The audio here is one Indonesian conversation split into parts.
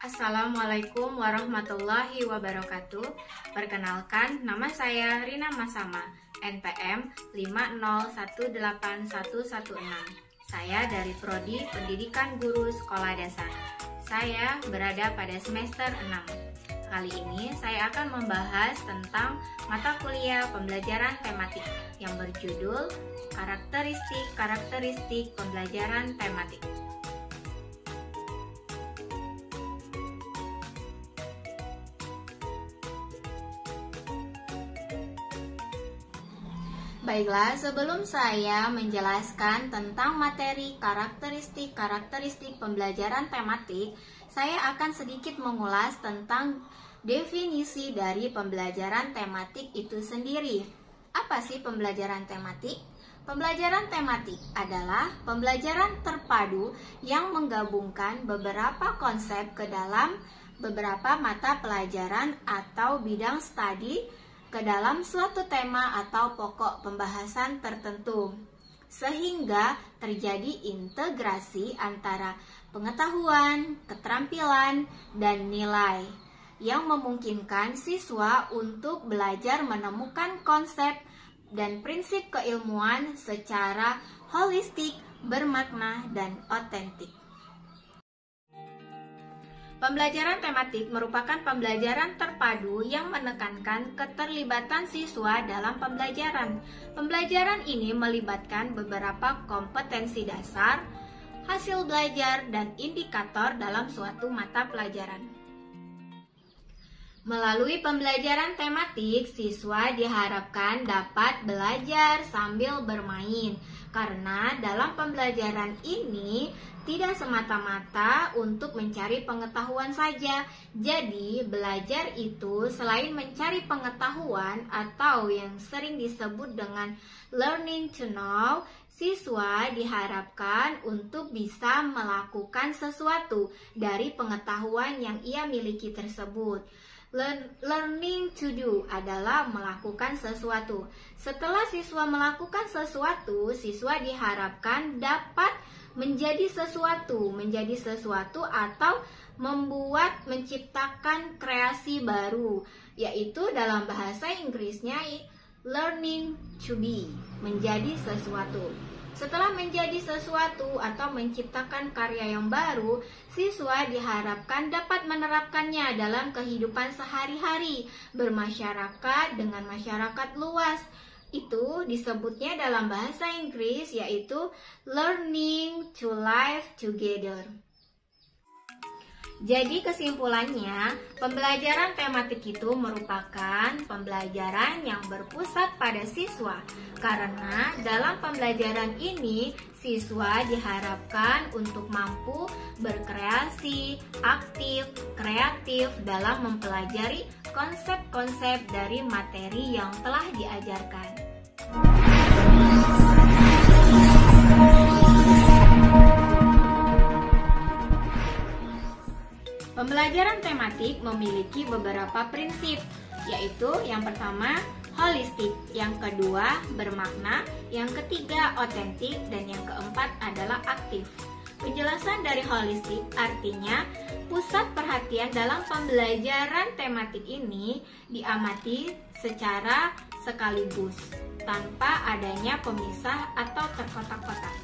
Assalamualaikum warahmatullahi wabarakatuh. Perkenalkan, nama saya Rina Masama, NPM 5018116. Saya dari Prodi Pendidikan Guru Sekolah Dasar. Saya berada pada semester 6. Kali ini saya akan membahas tentang mata kuliah pembelajaran tematik yang berjudul Karakteristik Pembelajaran Tematik. Baiklah, sebelum saya menjelaskan tentang materi karakteristik pembelajaran tematik, saya akan sedikit mengulas tentang definisi dari pembelajaran tematik itu sendiri. Apa sih pembelajaran tematik? Pembelajaran tematik adalah pembelajaran terpadu yang menggabungkan beberapa konsep ke dalam beberapa mata pelajaran atau bidang studi ke dalam suatu tema atau pokok pembahasan tertentu, sehingga terjadi integrasi antara pengetahuan, keterampilan, dan nilai yang memungkinkan siswa untuk belajar menemukan konsep dan prinsip keilmuan secara holistik, bermakna, dan otentik. Pembelajaran tematik merupakan pembelajaran terpadu yang menekankan keterlibatan siswa dalam pembelajaran. Pembelajaran ini melibatkan beberapa kompetensi dasar, hasil belajar, dan indikator dalam suatu mata pelajaran. Melalui pembelajaran tematik, siswa diharapkan dapat belajar sambil bermain, karena dalam pembelajaran ini tidak semata-mata untuk mencari pengetahuan saja. Jadi, belajar itu selain mencari pengetahuan atau yang sering disebut dengan learning to know, siswa diharapkan untuk bisa melakukan sesuatu dari pengetahuan yang ia miliki tersebut. Learning to do adalah melakukan sesuatu. Setelah siswa melakukan sesuatu, siswa diharapkan dapat menjadi sesuatu atau menciptakan kreasi baru, yaitu dalam bahasa Inggrisnya learning to be, menjadi sesuatu. Setelah menjadi sesuatu atau menciptakan karya yang baru, siswa diharapkan dapat menerapkannya dalam kehidupan sehari-hari, bermasyarakat dengan masyarakat luas. Itu disebutnya dalam bahasa Inggris yaitu learning to live together. Jadi kesimpulannya, pembelajaran tematik itu merupakan pembelajaran yang berpusat pada siswa. Karena dalam pembelajaran ini, siswa diharapkan untuk mampu berkreasi, aktif, kreatif dalam mempelajari konsep-konsep dari materi yang telah diajarkan. Pembelajaran tematik memiliki beberapa prinsip, yaitu yang pertama, holistik, yang kedua, bermakna, yang ketiga, otentik, dan yang keempat adalah aktif. Penjelasan dari holistik artinya pusat perhatian dalam pembelajaran tematik ini diamati secara sekaligus, tanpa adanya pemisah atau terkotak-kotak.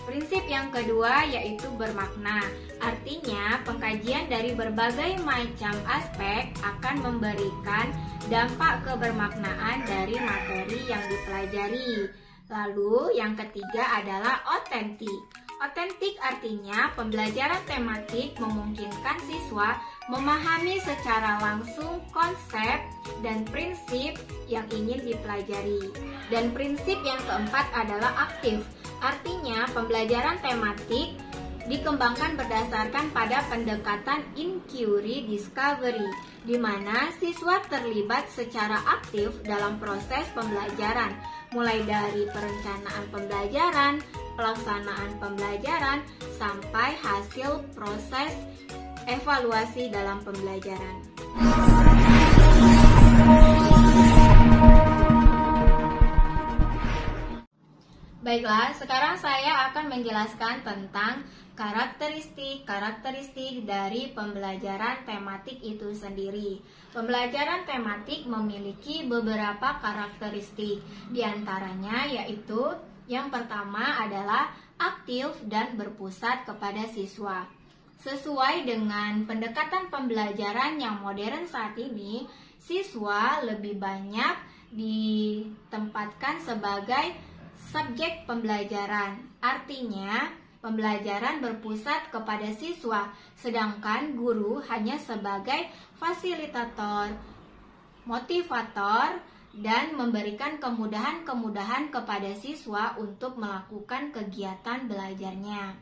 Prinsip yang kedua yaitu bermakna, artinya pengkajian dari berbagai macam aspek akan memberikan dampak kebermaknaan dari materi yang dipelajari. Lalu yang ketiga adalah otentik. Otentik artinya pembelajaran tematik memungkinkan siswa memahami secara langsung konsep dan prinsip yang ingin dipelajari. Dan prinsip yang keempat adalah aktif. Artinya, pembelajaran tematik dikembangkan berdasarkan pada pendekatan inquiry discovery, di mana siswa terlibat secara aktif dalam proses pembelajaran, mulai dari perencanaan pembelajaran, pelaksanaan pembelajaran, sampai hasil proses evaluasi dalam pembelajaran. Baiklah, sekarang saya akan menjelaskan tentang karakteristik dari pembelajaran tematik itu sendiri. Pembelajaran tematik memiliki beberapa karakteristik. Di antaranya yaitu yang pertama adalah aktif dan berpusat kepada siswa. Sesuai dengan pendekatan pembelajaran yang modern saat ini, siswa lebih banyak ditempatkan sebagai subjek pembelajaran. Artinya, pembelajaran berpusat kepada siswa, sedangkan guru hanya sebagai fasilitator, motivator, dan memberikan kemudahan-kemudahan kepada siswa untuk melakukan kegiatan belajarnya.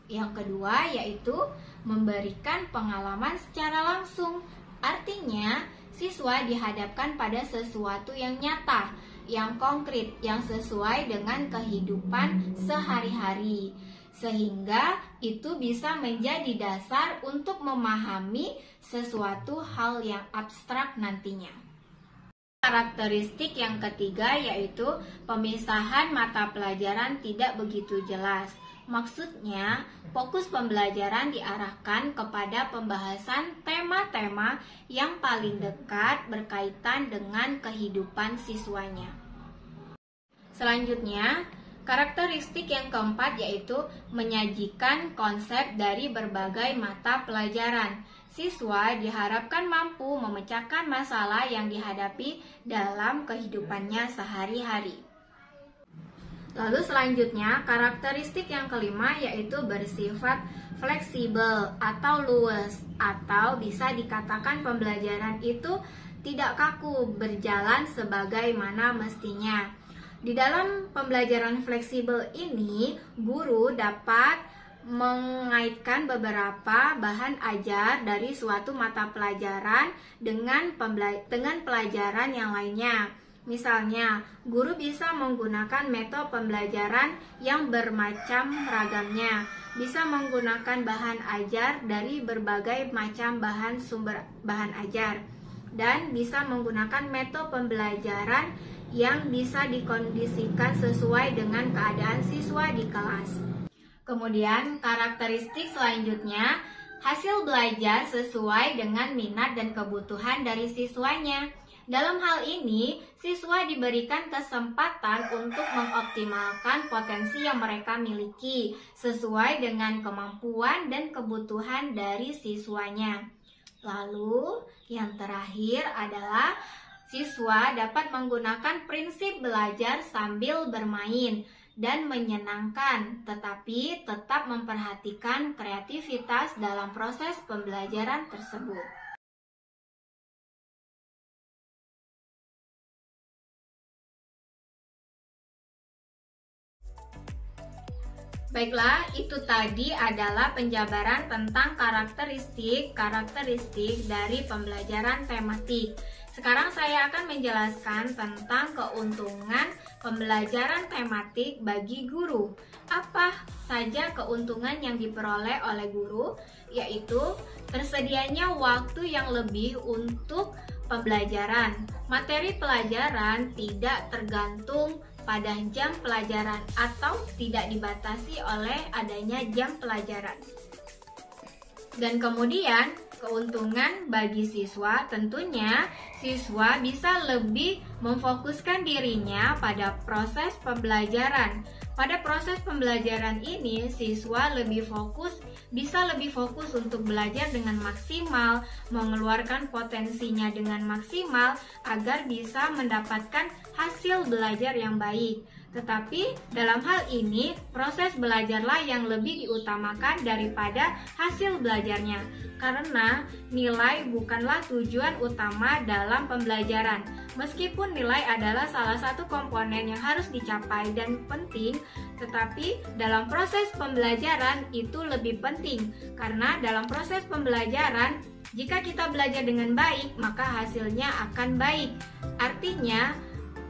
Yang kedua yaitu memberikan pengalaman secara langsung. Artinya, siswa dihadapkan pada sesuatu yang nyata, yang konkret, yang sesuai dengan kehidupan sehari-hari, sehingga itu bisa menjadi dasar untuk memahami sesuatu hal yang abstrak nantinya. Karakteristik yang ketiga yaitu pemisahan mata pelajaran tidak begitu jelas. Maksudnya, fokus pembelajaran diarahkan kepada pembahasan tema-tema yang paling dekat berkaitan dengan kehidupan siswanya. Selanjutnya, karakteristik yang keempat yaitu menyajikan konsep dari berbagai mata pelajaran. Siswa diharapkan mampu memecahkan masalah yang dihadapi dalam kehidupannya sehari-hari. Lalu selanjutnya, karakteristik yang kelima yaitu bersifat fleksibel atau luas, atau bisa dikatakan pembelajaran itu tidak kaku, berjalan sebagaimana mestinya. Di dalam pembelajaran fleksibel ini, guru dapat mengaitkan beberapa bahan ajar dari suatu mata pelajaran dengan pelajaran yang lainnya. Misalnya, guru bisa menggunakan metode pembelajaran yang bermacam ragamnya, bisa menggunakan bahan ajar dari berbagai macam sumber bahan ajar, dan bisa menggunakan metode pembelajaran yang bisa dikondisikan sesuai dengan keadaan siswa di kelas. Kemudian, karakteristik selanjutnya, hasil belajar sesuai dengan minat dan kebutuhan dari siswanya. Dalam hal ini, siswa diberikan kesempatan untuk mengoptimalkan potensi yang mereka miliki sesuai dengan kemampuan dan kebutuhan dari siswanya. Lalu, yang terakhir adalah siswa dapat menggunakan prinsip belajar sambil bermain dan menyenangkan, tetapi tetap memperhatikan kreativitas dalam proses pembelajaran tersebut. Baiklah, itu tadi adalah penjabaran tentang karakteristik dari pembelajaran tematik. Sekarang saya akan menjelaskan tentang keuntungan pembelajaran tematik bagi guru. Apa saja keuntungan yang diperoleh oleh guru? Yaitu tersedianya waktu yang lebih untuk pembelajaran. Materi pelajaran tidak tergantung pada jam pelajaran atau tidak dibatasi oleh adanya jam pelajaran. Dan kemudian keuntungan bagi siswa, tentunya siswa bisa lebih memfokuskan dirinya pada proses pembelajaran. Pada proses pembelajaran ini, siswa bisa lebih fokus untuk belajar dengan maksimal, mengeluarkan potensinya dengan maksimal agar bisa mendapatkan hasil belajar yang baik. Tetapi dalam hal ini, proses belajarlah yang lebih diutamakan daripada hasil belajarnya, karena nilai bukanlah tujuan utama dalam pembelajaran. Meskipun nilai adalah salah satu komponen yang harus dicapai dan penting, tetapi dalam proses pembelajaran itu lebih penting, karena dalam proses pembelajaran, jika kita belajar dengan baik, maka hasilnya akan baik. Artinya,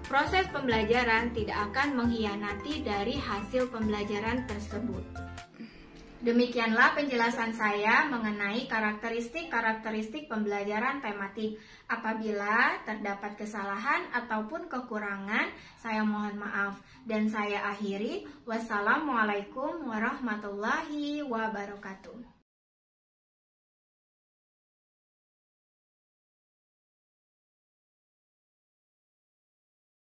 proses pembelajaran tidak akan mengkhianati dari hasil pembelajaran tersebut. Demikianlah penjelasan saya mengenai karakteristik-karakteristik pembelajaran tematik. Apabila terdapat kesalahan ataupun kekurangan, saya mohon maaf. Dan saya akhiri, wassalamualaikum warahmatullahi wabarakatuh.